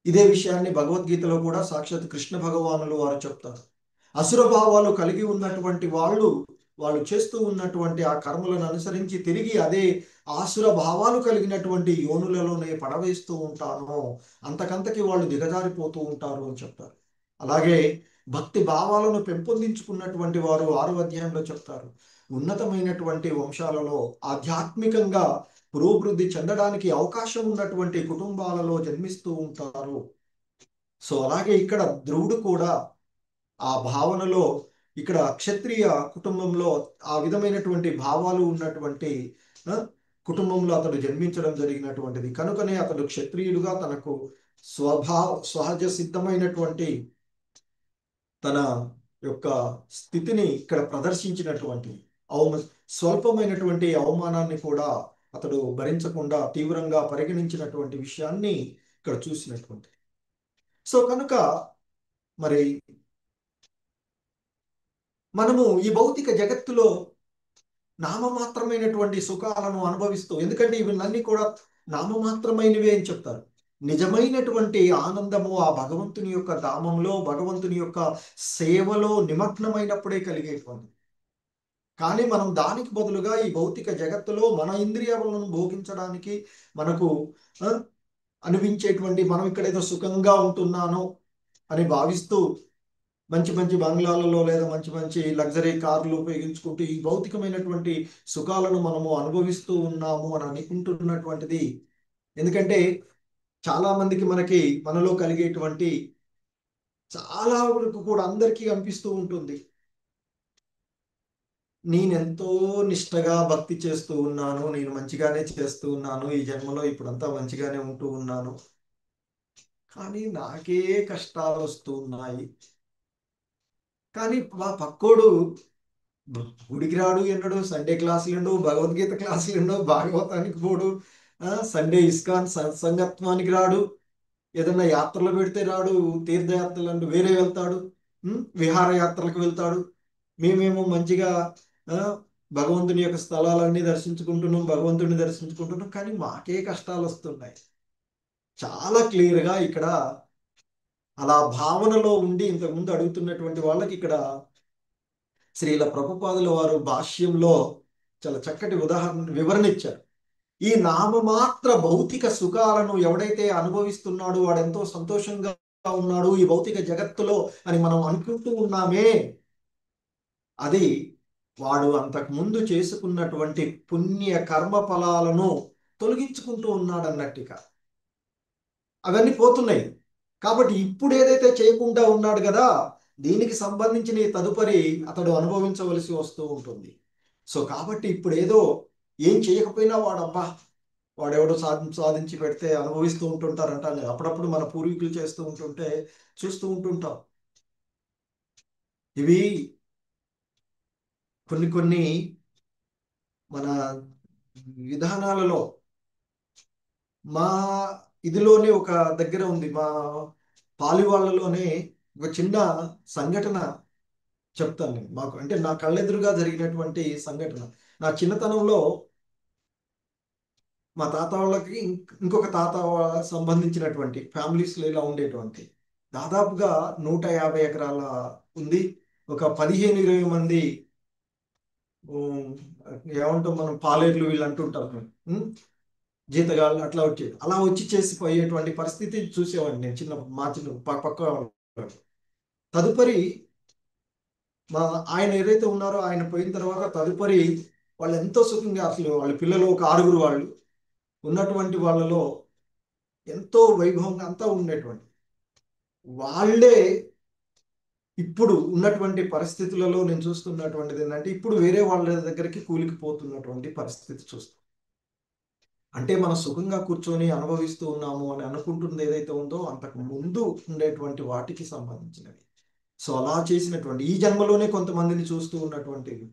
ఇదే విషయాన్ని భగవద్గీతలో కూడా సాక్షాత్ కృష్ణ భగవానులు వారు చెప్తారు. అసుర భావాలు కలిగి ఉన్నటువంటి వాళ్ళు చేస్తూ ఉన్నటువంటి ఆ కర్మలను అనుసరించి తిరిగి అదే ఆసుర భావాలు కలిగినటువంటి యోనులలోనే పడవేస్తూ ఉంటాను, అంతకంతకి వాళ్ళు దిగజారిపోతూ ఉంటారు అని చెప్తారు. అలాగే భక్తి భావాలను పెంపొందించుకున్నటువంటి వారు 6వ అధ్యాయంలో చెప్తారు, ఉన్నతమైనటువంటి వంశాలలో ఆధ్యాత్మికంగా పురోభివృద్ధి చెందడానికి అవకాశం ఉన్నటువంటి కుటుంబాలలో జన్మిస్తూ ఉంటారు. సో అలాగే ఇక్కడ ధ్రువుడు కూడా ఆ భావనలో, ఇక్కడ క్షత్రియ కుటుంబంలో ఆ విధమైనటువంటి భావాలు ఉన్నటువంటి కుటుంబంలో అతడు జన్మించడం జరిగినటువంటిది. కనుకనే అతడు క్షత్రియులుగా తనకు సహజ సిద్ధమైనటువంటి తన యొక్క స్థితిని ఇక్కడ ప్రదర్శించినటువంటి స్వల్పమైనటువంటి అవమానాన్ని కూడా అతడు భరించకుండా తీవ్రంగా పరిగణించినటువంటి విషయాన్ని ఇక్కడ చూసినటువంటి. సో కనుక మరి మనము ఈ భౌతిక జగత్తులో నామమాత్రమైనటువంటి సుఖాలను అనుభవిస్తూ, ఎందుకంటే ఇవన్నీ కూడా నామమాత్రమైనవే అని చెప్తారు. నిజమైనటువంటి ఆనందము ఆ భగవంతుని యొక్క ధామంలో, భగవంతుని యొక్క సేవలో నిమగ్నమైనప్పుడే కలిగేటువంటి. కానీ మనం దానికి బదులుగా ఈ భౌతిక జగత్తులో మన ఇంద్రియాలను భోగించడానికి మనకు అనిపించేటువంటి, మనం ఇక్కడ ఏదో సుఖంగా ఉంటున్నాను అని భావిస్తూ మంచి మంచి బంగ్లాలలో లేదా మంచి మంచి లగ్జరీ కార్లు ఉపయోగించుకుంటూ ఈ భౌతికమైనటువంటి సుఖాలను మనము అనుభవిస్తూ ఉన్నాము అని అనుకుంటున్నటువంటిది. ఎందుకంటే చాలా మందికి మనలో కలిగేటువంటి చాలా వరకు కూడా అందరికీ అనిపిస్తూ ఉంటుంది, నేనెంతో నిష్టగా భక్తి చేస్తూ ఉన్నాను, నేను మంచిగానే చేస్తూ ఉన్నాను, ఈ జన్మలో ఇప్పుడంతా మంచిగానే ఉంటూ ఉన్నాను, కానీ నాకే కష్టాలు వస్తూ ఉన్నాయి. కానీ మా పక్కోడు గుడికి రాడు ఎన్నడు, సండే క్లాసులు ఉండవు, భగవద్గీత క్లాసులు ఉండవు, భాగవతానికి పోడు, సండే ఇస్కాన్ సంగత్వానికి రాడు, ఏదన్నా యాత్రలు పెడితే రాడు, తీర్థయాత్రలు అంటూ వేరే వెళ్తాడు, విహారయాత్రలకు వెళ్తాడు. మేమేమో మంచిగా భగవంతుని యొక్క స్థలాలన్నీ దర్శించుకుంటున్నాం, భగవంతుడిని దర్శించుకుంటున్నాం, కానీ మాకే కష్టాలు వస్తున్నాయి. చాలా క్లియర్గా ఇక్కడ అలా భావనలో ఉండి ఇంతకుముందు అడుగుతున్నటువంటి వాళ్ళకి ఇక్కడ శ్రీల ప్రభుపాదుల వారు భాష్యంలో చాలా చక్కటి వివరణ ఇచ్చారు. ఈ నామమాత్ర భౌతిక సుఖాలను ఎవడైతే అనుభవిస్తున్నాడో వాడెంతో సంతోషంగా ఉన్నాడు ఈ భౌతిక జగత్తులో అని మనం అనుకుంటూ ఉన్నామే, అది వాడు అంతకు ముందు చేసుకున్నటువంటి పుణ్య కర్మ ఫలాలను తొలగించుకుంటూ ఉన్నాడు అన్నట్టుగా. అవన్నీ పోతున్నాయి. కాబట్టి ఇప్పుడు ఏదైతే చేయకుండా ఉన్నాడు కదా, దీనికి సంబంధించిన తదుపరి అతడు అనుభవించవలసి వస్తూ ఉంటుంది. సో కాబట్టి ఇప్పుడు ఏదో ఏం చేయకపోయినా వాడెవడో సాధించి పెడితే అనుభవిస్తూ ఉంటుంటారంట. అప్పుడప్పుడు మన పూర్వీకులు చేస్తూ ఉంటుంటే చూస్తూ ఉంటుంటాం. ఇవి కొన్ని మన విధానాలలో మా ఇదిలోనే ఒక దగ్గర ఉంది, మా పాలివాళ్లలోనే ఒక చిన్న సంఘటన చెప్తాను నేను. మాకు అంటే నా కళ్ళెదురుగా జరిగినటువంటి సంఘటన. నా చిన్నతనంలో మా తాత వాళ్ళకి ఇంకొక తాత సంబంధించినటువంటి ఫ్యామిలీస్లో ఇలా ఉండేటువంటి దాదాపుగా 150 ఎకరాల ఉంది. ఒక 15-20 మంది ఏమంటాం మనం పాలేర్లు వీళ్ళు అంటుంటారు, జీతగాళ్ళు అట్లా వచ్చేది. అలా వచ్చి చేసిపోయేటువంటి పరిస్థితి చూసేవాడిని నేను చిన్న పక్క. తదుపరి ఆయన ఏదైతే ఉన్నారో ఆయన పోయిన తర్వాత తదుపరి వాళ్ళు ఎంతో సుఖంగా, అసలు వాళ్ళ పిల్లలు ఒక 6 వాళ్ళు ఉన్నటువంటి వాళ్ళలో ఎంతో వైభవంగా అంతా ఉండేటువంటి వాళ్ళే ఇప్పుడు ఉన్నటువంటి పరిస్థితులలో నేను చూస్తున్నటువంటిది ఏంటంటే ఇప్పుడు వేరే వాళ్ళ దగ్గరికి కూలికి పోతున్నటువంటి పరిస్థితి చూస్తాం. అంటే మనం సుఖంగా కూర్చొని అనుభవిస్తూ ఉన్నాము అని అనుకుంటుంది ఏదైతే ఉందో అంతకు ముందు ఉండేటువంటి వాటికి సంబంధించినవి. సో అలా చేసినటువంటి ఈ జన్మలోనే కొంతమందిని చూస్తూ ఉన్నటువంటివి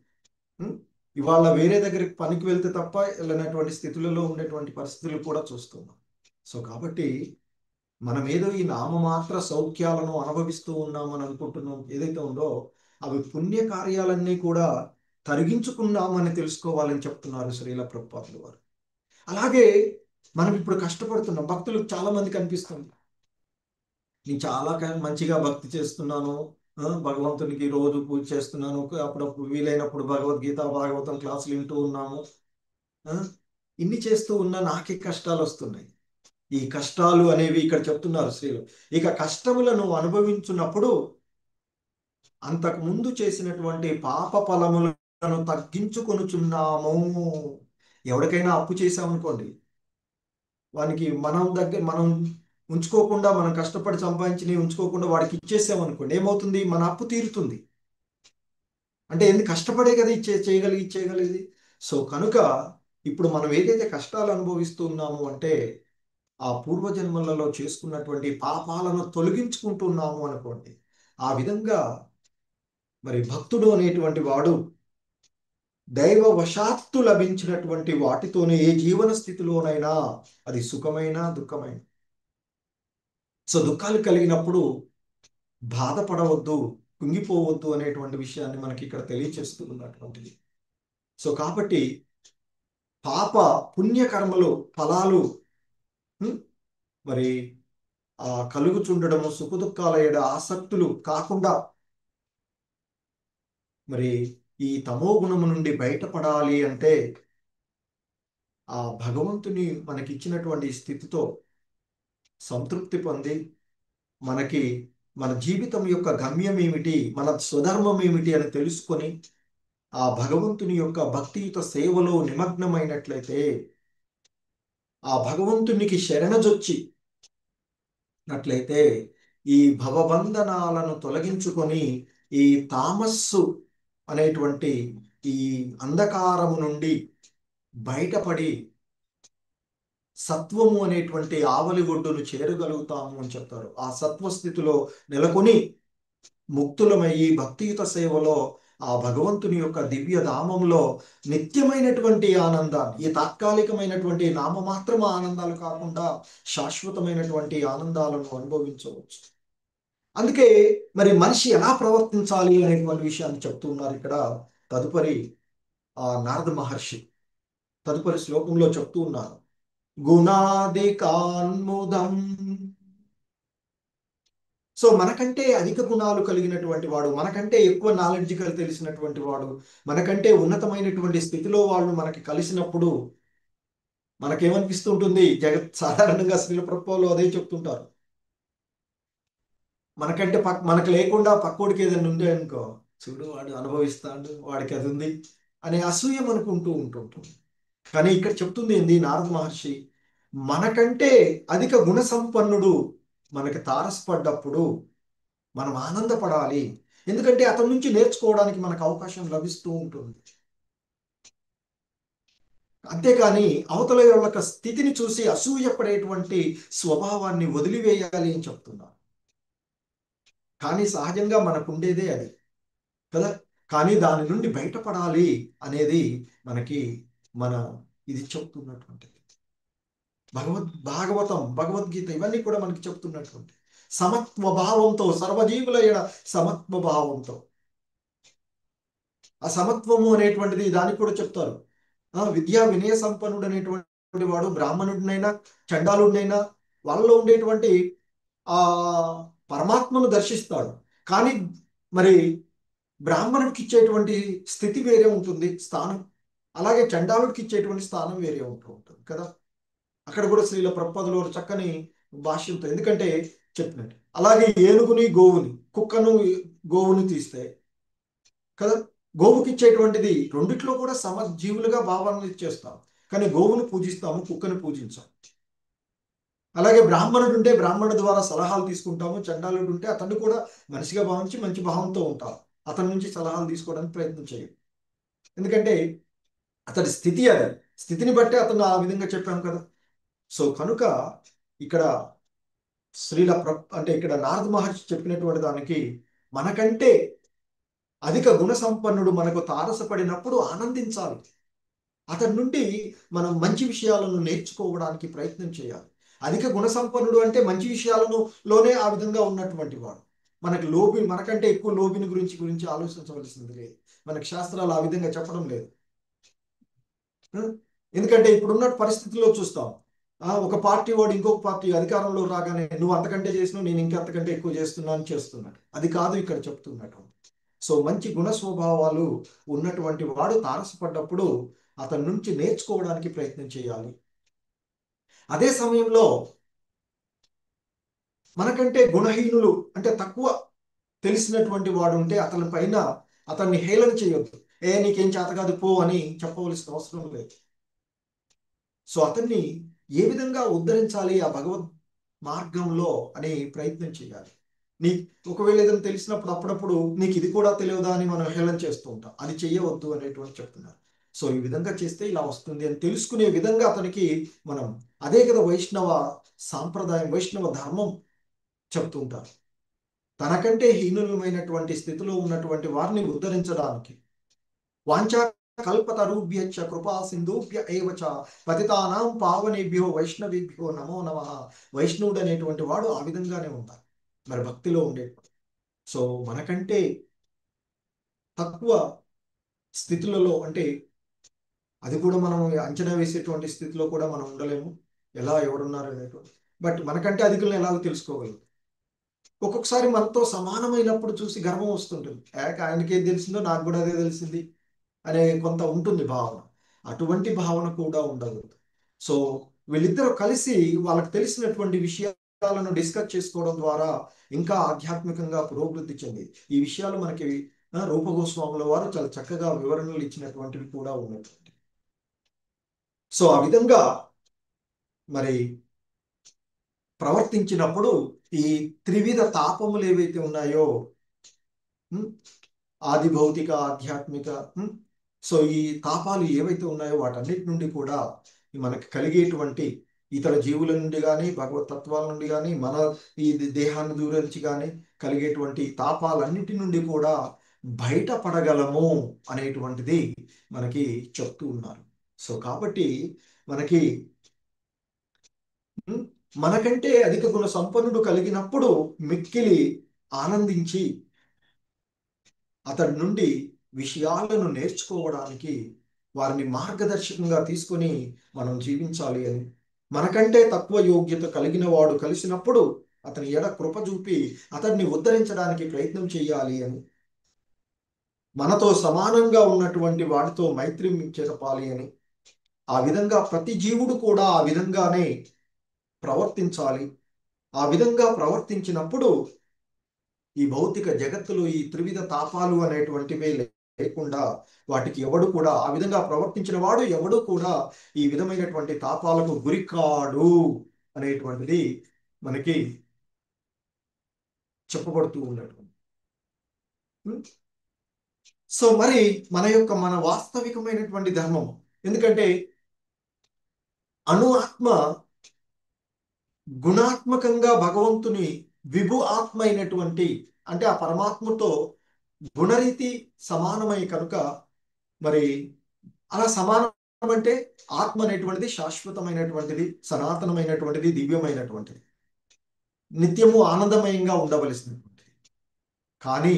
ఇవాళ వేరే దగ్గరికి పనికి వెళ్తే తప్ప వెళ్ళినటువంటి స్థితులలో ఉండేటువంటి పరిస్థితులు కూడా చూస్తున్నాం. సో కాబట్టి మనం ఏదో ఈ నామమాత్ర సౌఖ్యాలను అనుభవిస్తూ ఉన్నామని అనుకుంటున్నాం ఏదైతే ఉందో అవి పుణ్య కార్యాలన్నీ కూడా తరిగించుకున్నామని తెలుసుకోవాలని చెప్తున్నారు శ్రీల ప్రభుపాదులు వారు. అలాగే మనం ఇప్పుడు కష్టపడుతున్నాం. భక్తులకు చాలా మంది కనిపిస్తుంది, నేను చాలా మంచిగా భక్తి చేస్తున్నాను, భగవంతునికి రోజు పూజ చేస్తున్నాను, అప్పుడప్పుడు వీలైనప్పుడు భగవద్గీత భాగవతం క్లాసులు వింటూ ఉన్నాము, ఇన్ని చేస్తూ ఉన్నా నాకే కష్టాలు వస్తున్నాయి. ఈ కష్టాలు అనేవి ఇక్కడ చెప్తున్నారు శ్రీలు. ఇక కష్టములను అనుభవించున్నప్పుడు అంతకు ముందు చేసినటువంటి పాప ఫలములను తగ్గించుకొనుచున్నాము. ఎవరికైనా అప్పు చేసామనుకోండి, వానికి మనం ఉంచుకోకుండా, మనం కష్టపడి సంపాదించి ఉంచుకోకుండా వాడికి ఇచ్చేసామనుకోండి, ఏమవుతుంది? మన అప్పు తీరుతుంది. అంటే ఎందుకు కష్టపడే కదా చేయగలిగేది. సో కనుక ఇప్పుడు మనం ఏదైతే కష్టాలు అనుభవిస్తున్నాము అంటే ఆ పూర్వజన్మలలో చేసుకున్నటువంటి పాపాలను తొలగించుకుంటున్నాము అనుకోండి. ఆ విధంగా మరి భక్తుడు అనేటువంటి వాడు దైవవశాత్తు లభించినటువంటి వాటితోనే ఏ జీవన స్థితిలోనైనా అది సుఖమైన దుఃఖమైన, సో దుఃఖాలు కలిగినప్పుడు బాధపడవద్దు, కుంగిపోవద్దు అనేటువంటి విషయాన్ని మనకి ఇక్కడ తెలియచేస్తున్నటువంటిది. సో కాబట్టి పాప పుణ్యకర్మలు ఫలాలు మరి కలుగుచుండడము, సుఖదుఖాల ఏడ ఆసక్తులు కాకుండా మరి ఈ తమో గుణము నుండి బయటపడాలి అంటే ఆ భగవంతుని మనకిచ్చినటువంటి స్థితితో సంతృప్తి పొంది మన జీవితం యొక్క గమ్యం ఏమిటి, మన స్వధర్మం ఏమిటి అని తెలుసుకొని ఆ భగవంతుని యొక్క భక్తియుత సేవలో నిమగ్నమైనట్లయితే, ఆ భగవంతునికి శరణజొచ్చినట్లయితే ఈ భవబంధనాలను తొలగించుకొని ఈ తామస్సు అనేటువంటి ఈ అంధకారము నుండి బయటపడి సత్వము అనేటువంటి ఆవలి ఒడ్డును చేరగలుగుతాము అని చెప్తారు. ఆ సత్వస్థితిలో నెలకొని ముక్తులమయ్యి భక్తియుత సేవలో ఆ భగవంతుని యొక్క దివ్య ధామంలో నిత్యమైనటువంటి ఆనందాన్ని, ఈ తాత్కాలికమైనటువంటి నామమాత్రమ ఆనందాలు కాకుండా శాశ్వతమైనటువంటి ఆనందాలను అనుభవించవచ్చు. అందుకే మరి మనిషి ఎలా ప్రవర్తించాలి అనేటువంటి విషయాన్ని చెప్తున్నారు ఇక్కడ తదుపరి నారద మహర్షి తదుపరి శ్లోకంలో చెప్తూ ఉన్నారు. గుణాదికాన్ముదం. సో మనకంటే అధిక గుణాలు కలిగినటువంటి వాడు, మనకంటే ఎక్కువ నాలెడ్జ్ తెలిసినటువంటి వాడు, మనకంటే ఉన్నతమైనటువంటి స్థితిలో వాళ్ళు మనకి కలిసినప్పుడు మనకేమనిపిస్తూ ఉంటుంది, సాధారణంగా శ్రీల ప్రభుపాదులు అదే చెప్తుంటారు. మనకంటే మనకు లేకుండా పక్కోడికి ఏదైనా ఉండే అనుకో, చూడు వాడు అనుభవిస్తాడు, వాడికి అది ఉంది అనే అసూయ మనకు ఉంటుంటుంది. కానీ ఇక్కడ చెప్తుంది ఏంది నారద మహర్షి, మనకంటే అధిక గుణ సంపన్నుడు మనకి తారసపడ్డప్పుడు మనం ఆనందపడాలి. ఎందుకంటే అతని నుంచి నేర్చుకోవడానికి మనకు అవకాశం లభిస్తూ ఉంటుంది. అంతేకాని అవతల యొక్క స్థితిని చూసి అసూయపడేటువంటి స్వభావాన్ని వదిలివేయాలి అని చెప్తున్నారు. కానీ సహజంగా మనకు ఉండేదే అది కదా. కానీ దాని నుండి బయటపడాలి అనేది మనకి ఇది చెప్తున్నటువంటిది. భాగవతం, భగవద్గీత ఇవన్నీ కూడా మనకి చెప్తున్నటువంటి సమత్వ భావంతో, సర్వజీవుల సమత్వ భావంతో. ఆ సమత్వము అనేటువంటిది దానికి కూడా చెప్తారు. విద్యా వినయ సంపన్నుడు అనేటువంటి వాడు బ్రాహ్మణుడినైనా చండాలుడినైనా వాళ్ళలో ఉండేటువంటి ఆ పరమాత్మను దర్శిస్తాడు. కానీ మరి బ్రాహ్మణుడికి ఇచ్చేటువంటి స్థితి వేరే ఉంటుంది, స్థానం. అలాగే చండాలుడికి ఇచ్చేటువంటి స్థానం వేరే ఉంటుంది కదా. అక్కడ కూడా శ్రీల ప్రభుపాదులు చక్కని భాష్యంతో, ఎందుకంటే చెప్పినట్టు అలాగే ఏనుగుని గోవుని, కుక్కను గోవుని తీస్తే కదా, గోవుకి ఇచ్చేటువంటిది రెండిట్లో కూడా సమజీవులుగా భావాలను ఇచ్చేస్తాం. కానీ గోవును పూజిస్తాము, కుక్కను పూజించాం. అలాగే బ్రాహ్మణుడు ఉంటే బ్రాహ్మణుడు ద్వారా సలహాలు తీసుకుంటాము, చండాలుడు ఉంటే అతన్ని కూడా మనిషిగా భావించి మంచి భావంతో ఉంటాం. అతని నుంచి సలహాలు తీసుకోవడానికి ప్రయత్నం చేయం. ఎందుకంటే అతడి స్థితి అది, స్థితిని బట్టి అతను ఆ విధంగా చెప్పాం కదా. సో కనుక ఇక్కడ అంటే ఇక్కడ నారద మహర్షి చెప్పినటువంటి దానికి, మనకంటే అధిక గుణ సంపన్నుడు మనకు తారసపడినప్పుడు ఆనందించాలి. అతని నుండి మనం మంచి విషయాలను నేర్చుకోవడానికి ప్రయత్నం చేయాలి. అధిక గుణ సంపన్నుడు అంటే మంచి విషయాలలోనే ఆ విధంగా ఉన్నటువంటి వాడు. మనకంటే ఎక్కువ లోబిని గురించి ఆలోచించవలసింది లేదు. మనకు శాస్త్రాలు ఆ విధంగా చెప్పడం లేదు. ఎందుకంటే ఇప్పుడున్న పరిస్థితుల్లో చూస్తాం, ఒక పార్టీ వాడు ఇంకొక పార్టీ అధికారంలో రాగానే నువ్వు అంతకంటే చేసినావు, నేను ఇంకంతకంటే ఎక్కువ చేస్తున్నాను చేస్తున్నాడు. అది కాదు ఇక్కడ చెప్తున్నట్టు. సో మంచి గుణ స్వభావాలు ఉన్నటువంటి వాడు తారసపడ్డప్పుడు అతని నుంచి నేర్చుకోవడానికి ప్రయత్నం చేయాలి. అదే సమయంలో మనకంటే గుణహీనులు అంటే తక్కువ తెలిసినటువంటి వాడు ఉంటే అతన్ని హేళన చేయొద్దు. నీకేం చేత కాదు పో అని చెప్పవలసిన అవసరం లేదు. సో అతన్ని ఏ విధంగా ఉద్ధరించాలి ఆ భగవద్ మార్గంలో అని ప్రయత్నం చేయాలి. ఒకవేళ ఏదైనా తెలిసినప్పుడు అప్పుడప్పుడు నీకు ఇది కూడా తెలియదా అని మనం హేళన చేస్తూ ఉంటాం. అది చెయ్యవద్దు అనేటువంటి చెప్తున్నారు. సో ఈ విధంగా చేస్తే ఇలా వస్తుంది అని తెలుసుకునే విధంగా అతనికి మనం, అదే కదా వైష్ణవ సాంప్రదాయం, వైష్ణవ ధర్మం చెప్తూ ఉంటారు. తనకంటే హీనులమైనటువంటి స్థితిలో ఉన్నటువంటి వారిని ఉద్ధరించడానికి వాంఛా కల్పతరుభ్యశ్చ కృపా సింధుభ్య ఏవచ పతితానాం పావనేభ్యో వైష్ణవేభ్యో నమో నమః. వైష్ణవుడు అనేటువంటి వాడు ఆ విధంగానే ఉంటారు, మరి భక్తిలో ఉండేటువంటి. సో మనకంటే తక్కువ స్థితులలో అంటే అది కూడా మనం అంచనా వేసేటువంటి స్థితిలో కూడా మనం ఉండలేము, ఎలా ఎవరున్నారు అనేటువంటి. బట్ మనకంటే అధికులను ఎలాగో తెలుసుకోగలం. ఒక్కొక్కసారి మనతో సమానమైనప్పుడు చూసి గర్వం వస్తుంటుంది. ఆయనకి ఏది తెలిసిందో నాకు కూడా అదే తెలిసింది అనే కొంత ఉంటుంది భావన. అటువంటి భావన కూడా ఉండకూడదు. సో వీళ్ళిద్దరూ కలిసి వాళ్ళకి తెలిసినటువంటి విషయాలను డిస్కస్ చేసుకోవడం ద్వారా ఇంకా ఆధ్యాత్మికంగా పురోభివృద్ధి చెంది ఈ విషయాలు మనకి రూపగోస్వాముల వారు చాలా చక్కగా వివరణలు ఇచ్చినటువంటివి కూడా ఉన్నటువంటి. సో ఆ విధంగా మరి ప్రవర్తించినప్పుడు ఈ త్రివిధ తాపములు ఏవైతే ఉన్నాయో, ఆది భౌతిక ఆధ్యాత్మిక, సో ఈ తాపాలు ఏవైతే ఉన్నాయో వాటన్నిటి నుండి కూడా మనకి కలిగేటువంటి ఇతర జీవుల నుండి కానీ భగవత్ తత్వాల నుండి కానీ మన ఈ దేహాన్ని దూరించి కానీ కలిగేటువంటి తాపాలన్నిటి నుండి కూడా బయటపడగలము అనేటువంటిది మనకి చెప్తూ ఉన్నారు. సో కాబట్టి మనకంటే అధిక గుణ సంపన్నుడు కలిగినప్పుడు మిక్కిలి ఆనందించి అతడి నుండి విషయాలను నేర్చుకోవడానికి వారిని మార్గదర్శకంగా తీసుకొని మనం జీవించాలి అని. మనకంటే తక్కువ యోగ్యత కలిగిన వాడు కలిసినప్పుడు అతని ఎడ కృప చూపి అతడిని ఉద్ధరించడానికి ప్రయత్నం చేయాలి అని, మనతో సమానంగా ఉన్నటువంటి వాడితో మైత్రి చెప్పాలి అని, ఆ విధంగా ప్రతి జీవుడు కూడా ఆ విధంగానే ప్రవర్తించాలి. ఆ విధంగా ప్రవర్తించినప్పుడు ఈ భౌతిక జగత్తులో ఈ త్రివిధ తాపాలు అనేటువంటివే లేకుండా వాటికి ఎవడు కూడా ఆ విధంగా ప్రవర్తించిన వాడు ఎవడు కూడా ఈ విధమైనటువంటి తాపాలకు గురికాడు అనేటువంటిది మనకి చెప్పబడుతూ ఉన్నటువంటి. సో మరి మన వాస్తవికమైనటువంటి ధర్మం, ఎందుకంటే ఆత్మ గుణాత్మకంగా భగవంతుని విభు ఆత్మ అయినటువంటి, అంటే ఆ పరమాత్మతో గుణరీతి సమానమై కనుక మరి అలా సమానం అంటే ఆత్మ అనేటువంటిది శాశ్వతమైనటువంటిది, సనాతనమైనటువంటిది, దివ్యమైనటువంటిది, నిత్యము ఆనందమయంగా ఉండవలసినటువంటిది. కానీ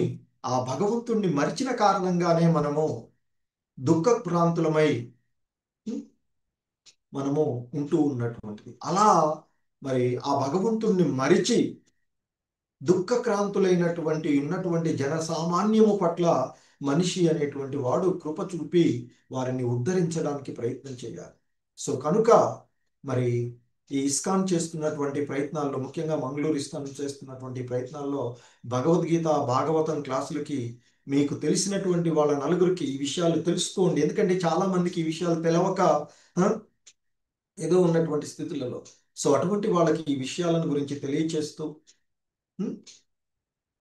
ఆ భగవంతుణ్ణి మరిచిన కారణంగానే మనము దుఃఖభ్రాంతులమై మనము ఉంటూ ఉన్నటువంటిది. అలా మరి ఆ భగవంతుణ్ణి మరిచి దుఃఖక్రాంతులైనటువంటి ఉన్నటువంటి జనసామాన్యము పట్ల మనిషి అనేటువంటి వాడు కృప చూపి వారిని ఉద్ధరించడానికి ప్రయత్నం చేయాలి. సో కనుక మరి ఈ ఇస్కాన్ చేస్తున్నటువంటి ప్రయత్నాల్లో, ముఖ్యంగా మంగళూరు ఇస్కాన్ చేస్తున్నటువంటి ప్రయత్నాల్లో భగవద్గీత భాగవతం క్లాసులకి మీకు తెలిసినటువంటి వాళ్ళ నలుగురికి ఈ విషయాలు తెలుసుకోండి. ఎందుకంటే చాలా మందికి ఈ విషయాలు తెలవక ఏదో ఉన్నటువంటి స్థితులలో, సో అటువంటి వాళ్ళకి ఈ విషయాలను గురించి తెలియచేస్తూ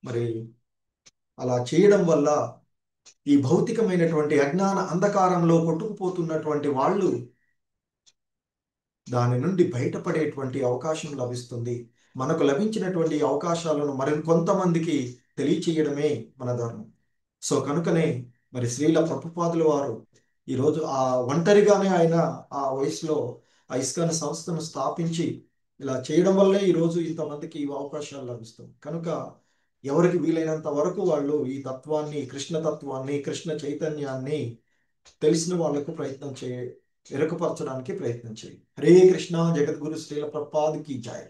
మరి అలా చేయడం వల్ల ఈ భౌతికమైనటువంటి అజ్ఞాన అంధకారంలో కొట్టుకుపోతున్నటువంటి వాళ్ళు దాని నుండి బయటపడేటువంటి అవకాశం లభిస్తుంది. మనకు లభించినటువంటి అవకాశాలను మరికొంతమందికి తెలియచేయడమే మన ధర్మం. సో కనుకనే మరి శ్రీల ప్రభుపాదుల వారు ఈరోజు ఆ ఒంటరిగానే ఆయన ఆ వయసులో ఆ ఇస్కాన్ సంస్థను స్థాపించి ఇలా చేయడం వల్లే ఈరోజు ఇంతమందికి ఈ అవకాశాలు లభిస్తాయి. కనుక ఎవరికి వీలైనంత వరకు వాళ్ళు ఈ తత్వాన్ని, కృష్ణ తత్వాన్ని, కృష్ణ చైతన్యాన్ని తెలిసిన వాళ్లకు ఎరుకపరచడానికి ప్రయత్నం చేయి. హరే కృష్ణ. జగద్గురు శ్రీల ప్రభుపాద్ కీ జై.